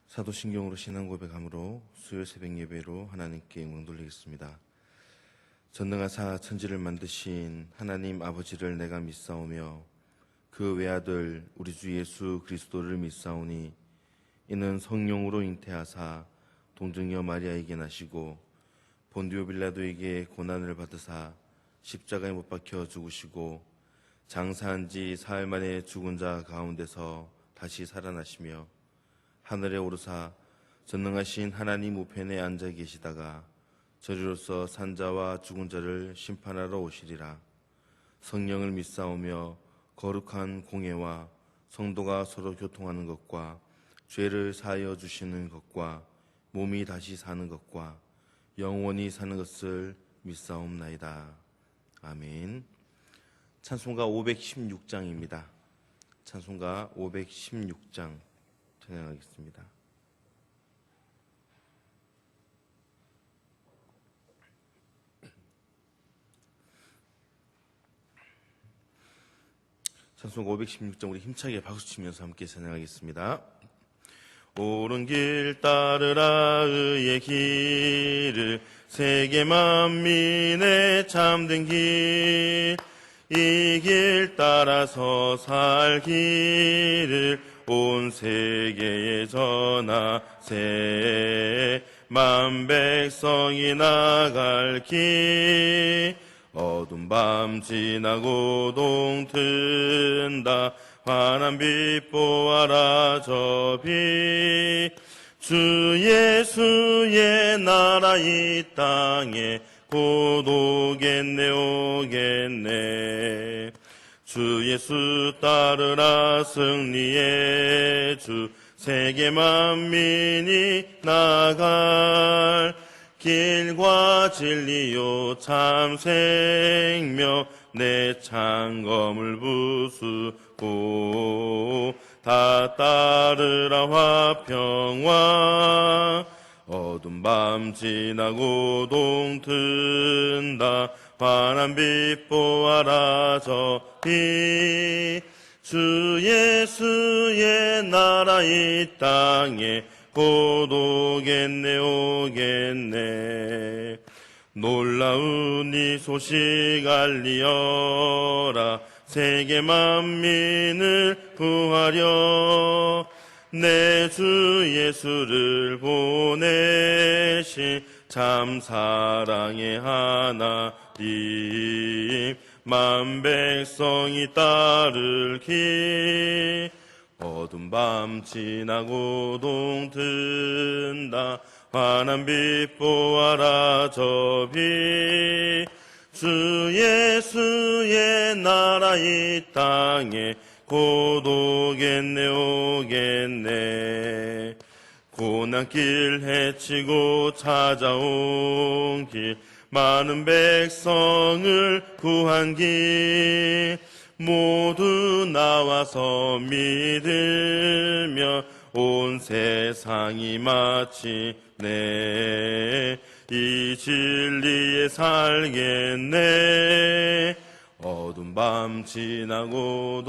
사도신경으로 신앙 고백함으로 수요 새벽 예배로 하나님께 영광 돌리겠습니다. 전능하사 천지를 만드신 하나님 아버지를 내가 믿사오며 그 외아들 우리 주 예수 그리스도를 믿사오니 이는 성령으로 잉태하사 동정녀 마리아에게 나시고 본디오 빌라도에게 고난을 받으사 십자가에 못 박혀 죽으시고 장사한 지 사흘 만에 죽은 자 가운데서 다시 살아나시며 하늘에 오르사 전능하신 하나님 우편에 앉아 계시다가 저리로서 산자와 죽은 자를 심판하러 오시리라. 성령을 믿사오며 거룩한 공예와 성도가 서로 교통하는 것과 죄를 사하여 주시는 것과 몸이 다시 사는 것과 영원히 사는 것을 믿사옵나이다. 아멘. 찬송가 516장입니다. 찬송가 516장 찬양하겠습니다. 찬송가 516장 우리 힘차게 박수치면서 함께 찬양하겠습니다. 옳은 길 따르라 의의 길을 세계 만민의 참된 길 이 길 따라서 살 길을 온 세계에 전하세 만 백성이 나갈 길 어두운 밤 지나고 동튼다 환한 빛 보아라 저 빛 주 예수의 나라 이 땅에 곧 오겠네 오겠네 주 예수 따르라 승리의 주 세계 만민이 나갈 길과 진리요 참 생명 내 창검을 부수고 다 따르라 화평왕 어두운 밤 지나고 동튼다 환한 빛 보아라 저 빛 주 예수의 나라 이 땅에 곧 오겠네 오겠네 놀라운 이 소식 알리어라 세계 만민을 구하려 내 주 예수를 보내신 참 사랑의 하나님 만 백성이 따를 길 어두운 밤 지나고 동튼다 환한 빛 보아라 저 빛 주 예수의 나라 이 땅에 곧 오겠네 오겠네 고난길 헤치고 찾아온 길 많은 백성을 구한 길 모두 나와서 믿으며 온 세상이 마치네 이 진리에 살겠네 어두운 밤 지나고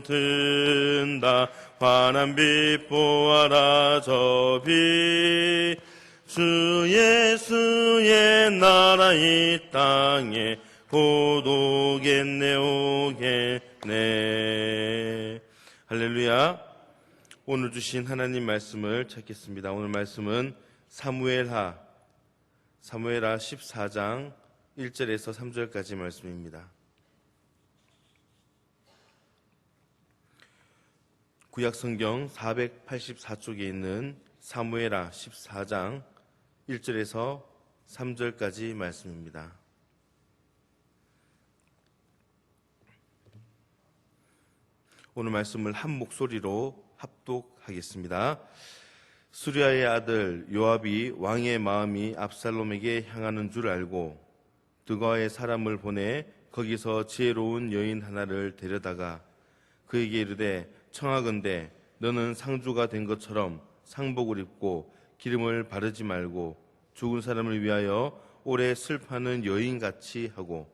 동튼다 환한 빛 보아라 저 빛 주 예수의 나라 이 땅에 곧 오겠네 오겠네 할렐루야. 오늘 주신 하나님 말씀을 찾겠습니다. 오늘 말씀은 사무엘하 14장 1절에서 3절까지 말씀입니다. 구약성경 484쪽에 있는 사무엘하 14장 1절에서 3절까지 말씀입니다. 오늘 말씀을 한 목소리로 합독하겠습니다. 수리아의 아들 요압이 왕의 마음이 압살롬에게 향하는 줄 알고 드거아의 사람을 보내 거기서 지혜로운 여인 하나를 데려다가 그에게 이르되 청하건대 너는 상주가 된 것처럼 상복을 입고 기름을 바르지 말고 죽은 사람을 위하여 오래 슬퍼하는 여인같이 하고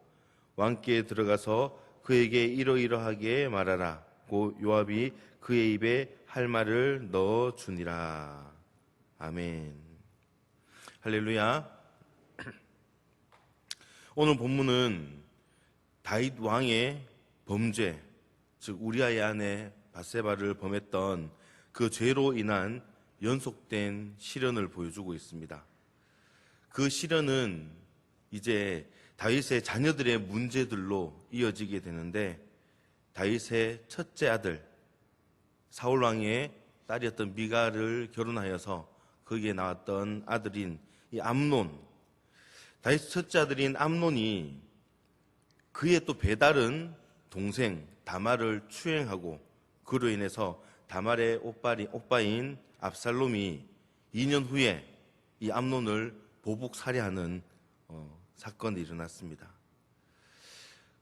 왕께 들어가서 그에게 이러이러하게 말하라 고 요압이 그의 입에 할 말을 넣어주니라. 아멘. 할렐루야. 오늘 본문은 다윗 왕의 범죄, 즉 우리아의 아내 밧세바를 범했던 그 죄로 인한 연속된 시련을 보여주고 있습니다. 그 시련은 이제 다윗의 자녀들의 문제들로 이어지게 되는데, 다윗의 첫째 아들 사울 왕의 딸이었던 미갈을 결혼하여서 거기에 나왔던 아들인 이 암논, 다윗 첫째 아들인 암논이 그의 또 배다른 동생 다말을 추행하고, 그로 인해서 다말의 오빠인 압살롬이 2년 후에 이 암논을 보복 살해하는 사건이 일어났습니다.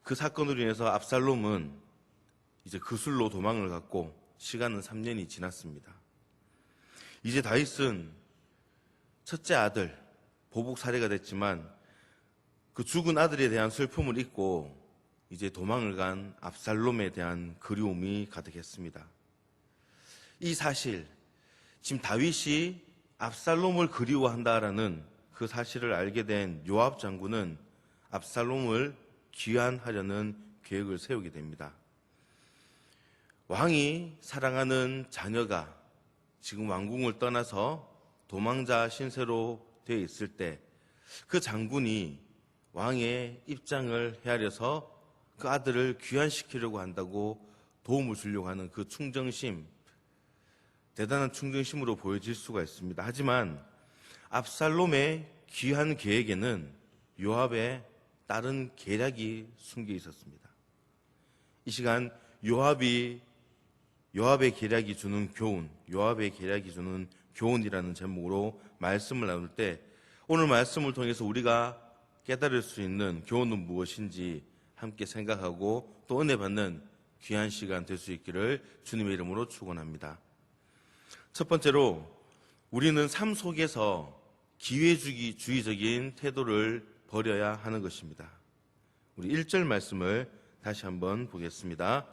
그 사건으로 인해서 압살롬은 이제 그술로 도망을 갔고 시간은 3년이 지났습니다. 이제 다윗은 첫째 아들 보복 살해가 됐지만 그 죽은 아들에 대한 슬픔을 잊고 이제 도망을 간 압살롬에 대한 그리움이 가득했습니다. 이 사실, 지금 다윗이 압살롬을 그리워한다라는 그 사실을 알게 된 요압 장군은 압살롬을 귀환하려는 계획을 세우게 됩니다. 왕이 사랑하는 자녀가 지금 왕궁을 떠나서 도망자 신세로 되어 있을 때 그 장군이 왕의 입장을 헤아려서 그 아들을 귀환시키려고 한다고 도움을 주려고 하는 그 충정심, 대단한 충정심으로 보여질 수가 있습니다. 하지만 압살롬의 귀환 계획에는 요압의 다른 계략이 숨겨 있었습니다. 이 시간 요압의 계략이 주는 교훈, 요압의 계략이 주는 교훈이라는 제목으로 말씀을 나눌 때, 오늘 말씀을 통해서 우리가 깨달을 수 있는 교훈은 무엇인지 함께 생각하고 또 은혜 받는 귀한 시간 될 수 있기를 주님의 이름으로 축원합니다. 첫 번째로, 우리는 삶 속에서 기회주의적인 태도를 버려야 하는 것입니다. 우리 1절 말씀을 다시 한번 보겠습니다.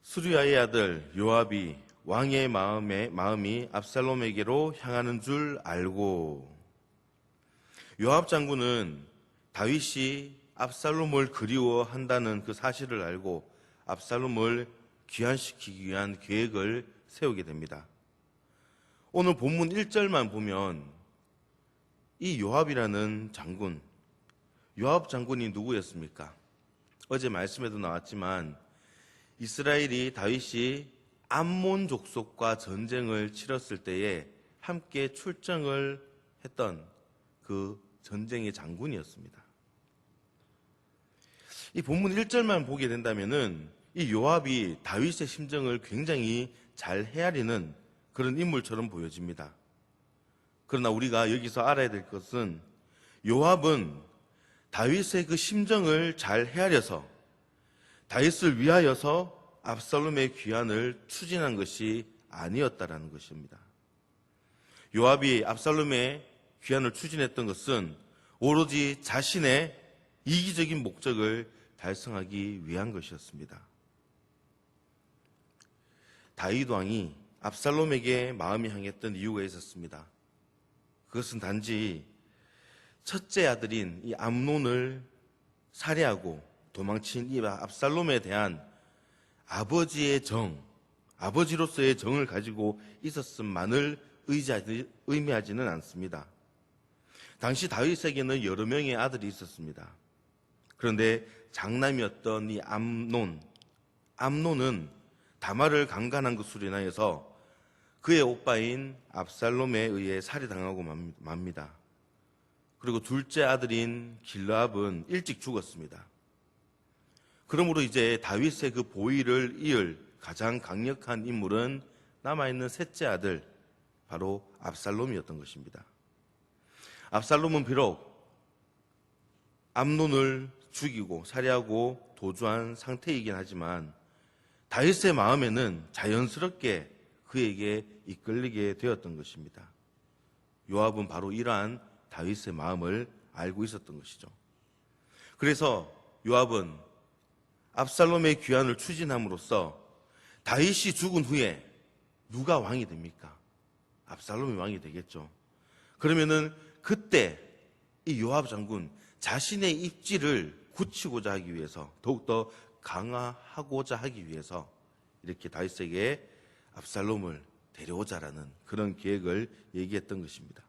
수르야의 아들 요압이 왕의 마음이 압살롬에게로 향하는 줄 알고. 요압 장군은 다윗이 압살롬을 그리워한다는 그 사실을 알고 압살롬을 귀환시키기 위한 계획을 세우게 됩니다. 오늘 본문 1절만 보면 이 요압이라는 장군, 요압 장군이 누구였습니까? 어제 말씀에도 나왔지만 이스라엘이 다윗이 암몬 족속과 전쟁을 치렀을 때에 함께 출정을 했던 그 전쟁의 장군이었습니다. 이 본문 1절만 보게 된다면은 이 요압이 다윗의 심정을 굉장히 잘 헤아리는 그런 인물처럼 보여집니다. 그러나 우리가 여기서 알아야 될 것은 요압은 다윗의 그 심정을 잘 헤아려서 다윗을 위하여서 압살롬의 귀환을 추진한 것이 아니었다라는 것입니다. 요압이 압살롬의 귀환을 추진했던 것은 오로지 자신의 이기적인 목적을 달성하기 위한 것이었습니다. 다윗 왕이 압살롬에게 마음이 향했던 이유가 있었습니다. 그것은 단지 첫째 아들인 이 암논을 살해하고 도망친 이 압살롬에 대한 아버지의 정, 아버지로서의 정을 가지고 있었음만을 의미하지는 않습니다. 당시 다윗에게는 여러 명의 아들이 있었습니다. 그런데 장남이었던 이 암논은 다말을 강간한 것으로 인하여서 그의 오빠인 압살롬에 의해 살해당하고 맙니다. 그리고 둘째 아들인 길르압은 일찍 죽었습니다. 그러므로 이제 다윗의 그 보위를 이을 가장 강력한 인물은 남아있는 셋째 아들, 바로 압살롬이었던 것입니다. 압살롬은 비록 암논을 죽이고 살해하고 도주한 상태이긴 하지만 다윗의 마음에는 자연스럽게 그에게 이끌리게 되었던 것입니다. 요압은 바로 이러한 다윗의 마음을 알고 있었던 것이죠. 그래서 요압은 압살롬의 귀환을 추진함으로써 다윗이 죽은 후에 누가 왕이 됩니까? 압살롬이 왕이 되겠죠. 그러면은 그때 이 요압 장군 자신의 입지를 굳히고자 하기 위해서, 더욱더 강화하고자 하기 위해서 이렇게 다윗에게 압살롬을 데려오자라는 그런 계획을 얘기했던 것입니다.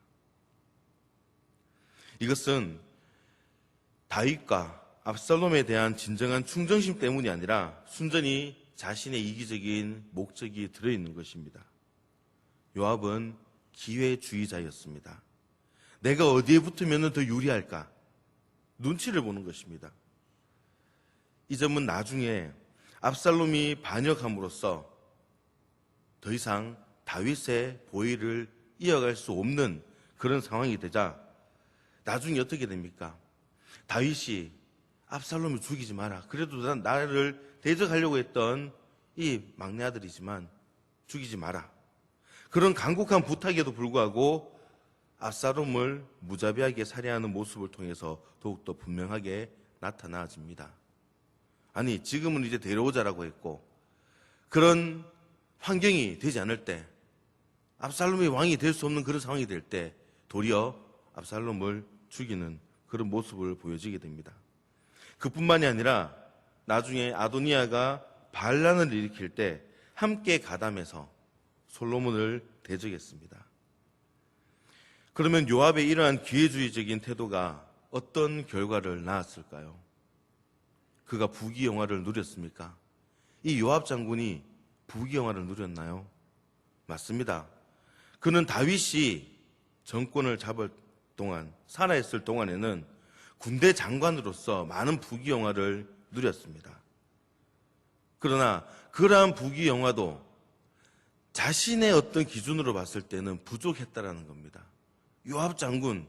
이것은 다윗과 압살롬에 대한 진정한 충정심 때문이 아니라 순전히 자신의 이기적인 목적이 들어있는 것입니다. 요압은 기회주의자였습니다. 내가 어디에 붙으면 더 유리할까? 눈치를 보는 것입니다. 이 점은 나중에 압살롬이 반역함으로써 더 이상 다윗의 보위를 이어갈 수 없는 그런 상황이 되자 나중에 어떻게 됩니까? 다윗이 압살롬을 죽이지 마라. 그래도 나를 대적하려고 했던 이 막내 아들이지만 죽이지 마라. 그런 간곡한 부탁에도 불구하고 압살롬을 무자비하게 살해하는 모습을 통해서 더욱더 분명하게 나타나집니다. 아니, 지금은 이제 데려오자라고 했고 그런 환경이 되지 않을 때, 압살롬이 왕이 될 수 없는 그런 상황이 될 때 도리어 압살롬을 죽이는 그런 모습을 보여지게 됩니다. 그뿐만이 아니라 나중에 아도니아가 반란을 일으킬 때 함께 가담해서 솔로몬을 대적했습니다. 그러면 요압의 이러한 기회주의적인 태도가 어떤 결과를 낳았을까요? 그가 부귀영화를 누렸습니까? 이 요압 장군이 부귀영화를 누렸나요? 맞습니다. 그는 다윗이 정권을 잡을 동안, 살아있을 동안에는 군대 장관으로서 많은 부귀영화를 누렸습니다. 그러나 그러한 부귀영화도 자신의 어떤 기준으로 봤을 때는 부족했다라는 겁니다. 요압 장군,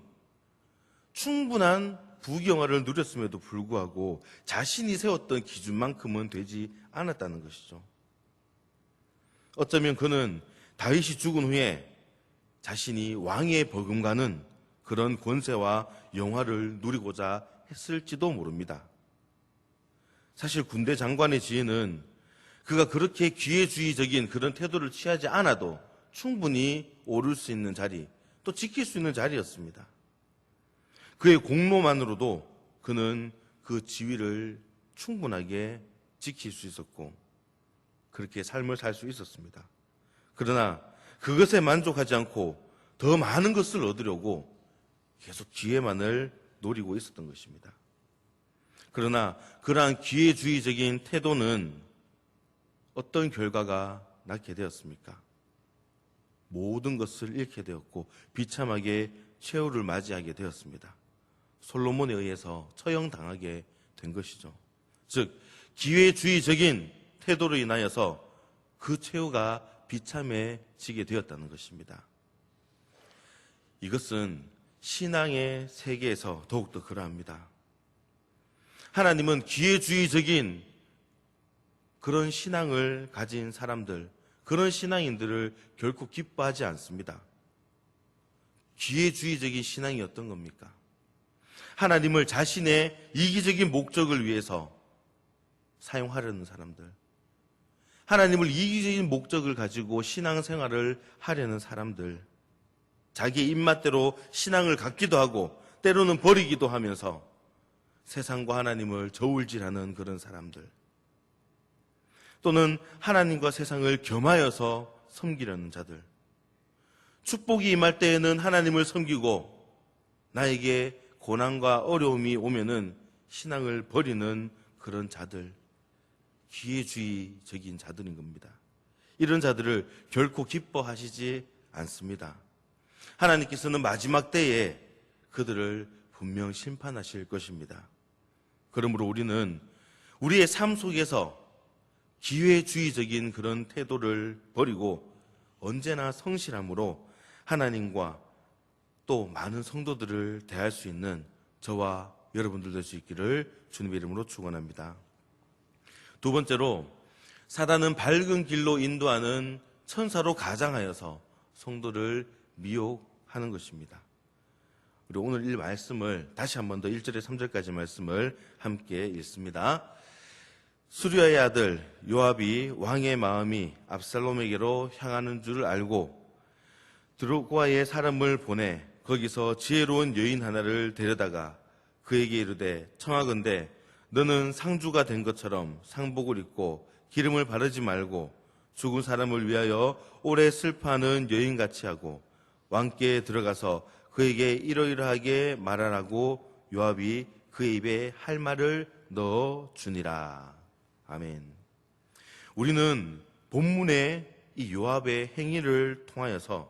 충분한 부귀영화를 누렸음에도 불구하고 자신이 세웠던 기준만큼은 되지 않았다는 것이죠. 어쩌면 그는 다윗이 죽은 후에 자신이 왕위에 버금가는 그런 권세와 영화를 누리고자 했을지도 모릅니다. 사실 군대 장관의 지위는 그가 그렇게 기회주의적인 그런 태도를 취하지 않아도 충분히 오를 수 있는 자리, 또 지킬 수 있는 자리였습니다. 그의 공로만으로도 그는 그 지위를 충분하게 지킬 수 있었고 그렇게 삶을 살 수 있었습니다. 그러나 그것에 만족하지 않고 더 많은 것을 얻으려고 계속 기회만을 노리고 있었던 것입니다. 그러나 그러한 기회주의적인 태도는 어떤 결과가 낳게 되었습니까? 모든 것을 잃게 되었고 비참하게 최후를 맞이하게 되었습니다. 솔로몬에 의해서 처형당하게 된 것이죠. 즉 기회주의적인 태도로 인하여서 그 최후가 비참해지게 되었다는 것입니다. 이것은 신앙의 세계에서 더욱더 그러합니다. 하나님은 기회주의적인 그런 신앙을 가진 사람들, 그런 신앙인들을 결코 기뻐하지 않습니다. 기회주의적인 신앙이 어떤 겁니까? 하나님을 자신의 이기적인 목적을 위해서 사용하려는 사람들, 하나님을 이기적인 목적을 가지고 신앙생활을 하려는 사람들, 자기의 입맛대로 신앙을 갖기도 하고 때로는 버리기도 하면서 세상과 하나님을 저울질하는 그런 사람들, 또는 하나님과 세상을 겸하여서 섬기려는 자들, 축복이 임할 때에는 하나님을 섬기고 나에게 고난과 어려움이 오면은 신앙을 버리는 그런 자들, 기회주의적인 자들인 겁니다. 이런 자들을 결코 기뻐하시지 않습니다. 하나님께서는 마지막 때에 그들을 분명 심판하실 것입니다. 그러므로 우리는 우리의 삶 속에서 기회주의적인 그런 태도를 버리고 언제나 성실함으로 하나님과 또 많은 성도들을 대할 수 있는 저와 여러분들 될 수 있기를 주님의 이름으로 축원합니다. 두 번째로, 사단은 밝은 길로 인도하는 천사로 가장하여서 성도를 미혹하는 것입니다. 우리 오늘 이 말씀을 다시 한 번 더 1절에 3절까지 말씀을 함께 읽습니다. 수리아의 아들 요압이 왕의 마음이 압살롬에게로 향하는 줄 알고 드로과의 사람을 보내 거기서 지혜로운 여인 하나를 데려다가 그에게 이르되 청하건대 너는 상주가 된 것처럼 상복을 입고 기름을 바르지 말고 죽은 사람을 위하여 오래 슬퍼하는 여인같이 하고 왕께 들어가서 그에게 이러이러하게 말하라고 요압이 그의 입에 할 말을 넣어 주니라. 아멘. 우리는 본문의 이 요압의 행위를 통하여서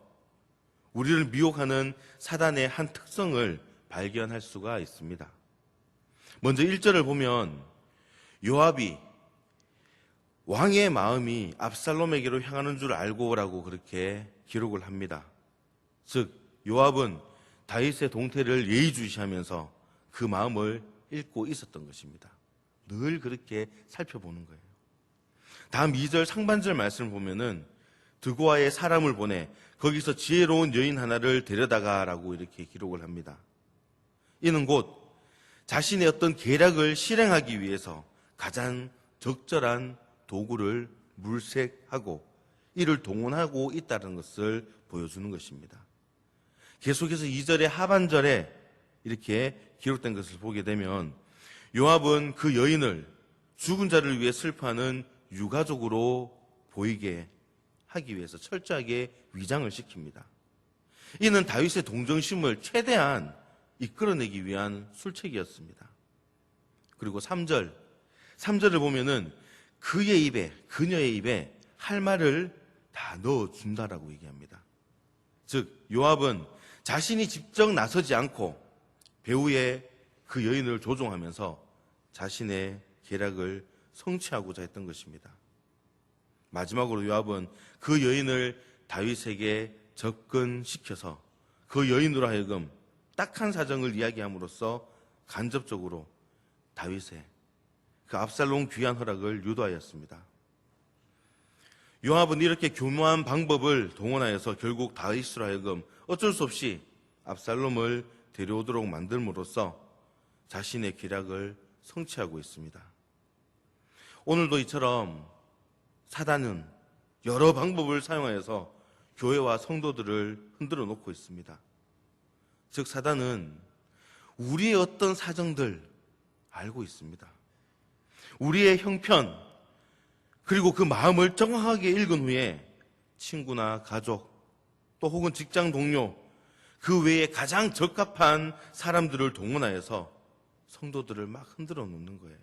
우리를 미혹하는 사단의 한 특성을 발견할 수가 있습니다. 먼저 1절을 보면 요압이 왕의 마음이 압살롬에게로 향하는 줄 알고라고 그렇게 기록을 합니다. 즉 요압은 다윗의 동태를 예의주시하면서 그 마음을 읽고 있었던 것입니다. 늘 그렇게 살펴보는 거예요. 다음 2절 상반절 말씀을 보면은 드고아의 사람을 보내 거기서 지혜로운 여인 하나를 데려다가라고 이렇게 기록을 합니다. 이는 곧 자신의 어떤 계략을 실행하기 위해서 가장 적절한 도구를 물색하고 이를 동원하고 있다는 것을 보여주는 것입니다. 계속해서 2절의 하반절에 이렇게 기록된 것을 보게 되면 요압은 그 여인을 죽은 자를 위해 슬퍼하는 유가족으로 보이게 하기 위해서 철저하게 위장을 시킵니다. 이는 다윗의 동정심을 최대한 이끌어내기 위한 술책이었습니다. 그리고 3절을 보면은 그의 입에, 그녀의 입에 할 말을 다 넣어준다라고 얘기합니다. 즉 요압은 자신이 직접 나서지 않고 배후에 그 여인을 조종하면서 자신의 계략을 성취하고자 했던 것입니다. 마지막으로 요압은 그 여인을 다윗에게 접근시켜서 그 여인으로 하여금 딱한 사정을 이야기함으로써 간접적으로 다윗의 그 압살롬 귀환 허락을 유도하였습니다. 요압은 이렇게 교묘한 방법을 동원하여서 결국 다윗으로 하여금 어쩔 수 없이 압살롬을 데려오도록 만들므로써 자신의 계략을 성취하고 있습니다. 오늘도 이처럼 사단은 여러 방법을 사용하여서 교회와 성도들을 흔들어 놓고 있습니다. 즉 사단은 우리의 어떤 사정들 알고 있습니다. 우리의 형편 그리고 그 마음을 정확하게 읽은 후에 친구나 가족 또 혹은 직장 동료 그 외에 가장 적합한 사람들을 동원하여서 성도들을 막 흔들어 놓는 거예요.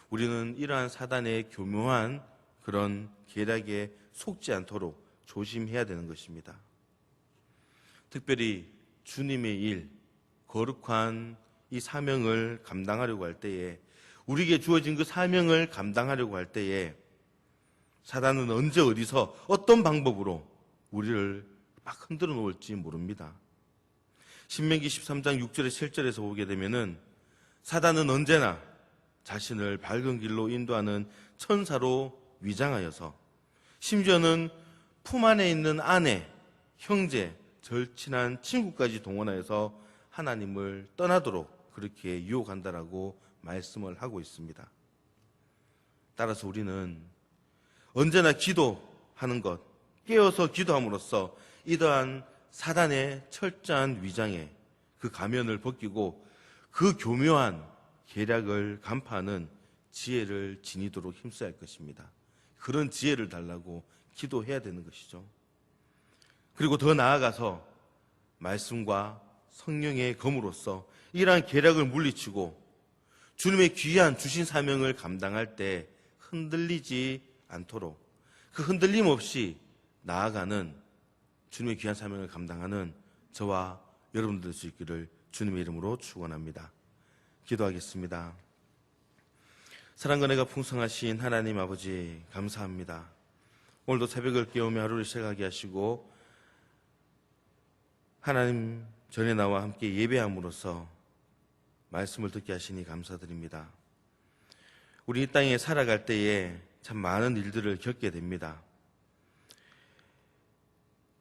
우리는 이러한 사단의 교묘한 그런 계략에 속지 않도록 조심해야 되는 것입니다. 특별히 주님의 일, 거룩한 이 사명을 감당하려고 할 때에 우리에게 주어진 그 사명을 감당하려고 할 때에 사단은 언제 어디서 어떤 방법으로 우리를 막 흔들어 놓을지 모릅니다. 신명기 13장 6절에 7절에서 보게 되면은 사단은 언제나 자신을 밝은 길로 인도하는 천사로 위장하여서 심지어는 품 안에 있는 아내, 형제, 절친한 친구까지 동원하여서 하나님을 떠나도록 그렇게 유혹한다라고 말씀을 하고 있습니다. 따라서 우리는 언제나 기도하는 것, 깨어서 기도함으로써 이러한 사단의 철저한 위장에 그 가면을 벗기고 그 교묘한 계략을 간파하는 지혜를 지니도록 힘써야 할 것입니다. 그런 지혜를 달라고 기도해야 되는 것이죠. 그리고 더 나아가서 말씀과 성령의 검으로써 이러한 계략을 물리치고 주님의 귀한 주신 사명을 감당할 때 흔들리지 않도록 그 흔들림 없이 나아가는 주님의 귀한 사명을 감당하는 저와 여러분들 될 수 있기를 주님의 이름으로 축원합니다. 기도하겠습니다. 사랑과 은혜가 풍성하신 하나님 아버지 감사합니다. 오늘도 새벽을 깨우며 하루를 시작하게 하시고 하나님 전에 나와 함께 예배함으로써 말씀을 듣게 하시니 감사드립니다. 우리 이 땅에 살아갈 때에 참 많은 일들을 겪게 됩니다.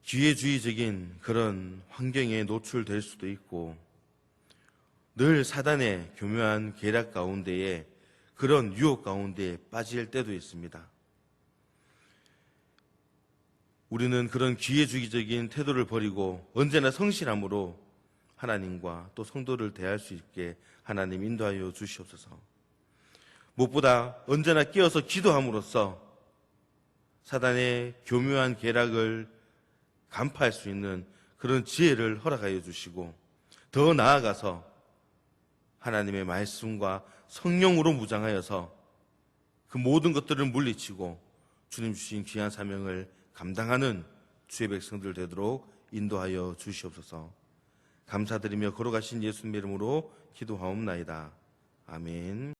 기회주의적인 그런 환경에 노출될 수도 있고 늘 사단의 교묘한 계략 가운데에 그런 유혹 가운데에 빠질 때도 있습니다. 우리는 그런 기회주의적인 태도를 버리고 언제나 성실함으로 하나님과 또 성도를 대할 수 있게 하나님 인도하여 주시옵소서. 무엇보다 언제나 끼어서 기도함으로써 사단의 교묘한 계략을 간파할 수 있는 그런 지혜를 허락하여 주시고, 더 나아가서 하나님의 말씀과 성령으로 무장하여서 그 모든 것들을 물리치고 주님 주신 귀한 사명을 감당하는 주의 백성들 되도록 인도하여 주시옵소서. 감사드리며 걸어가신 예수님 이름으로 기도하옵나이다. 아멘.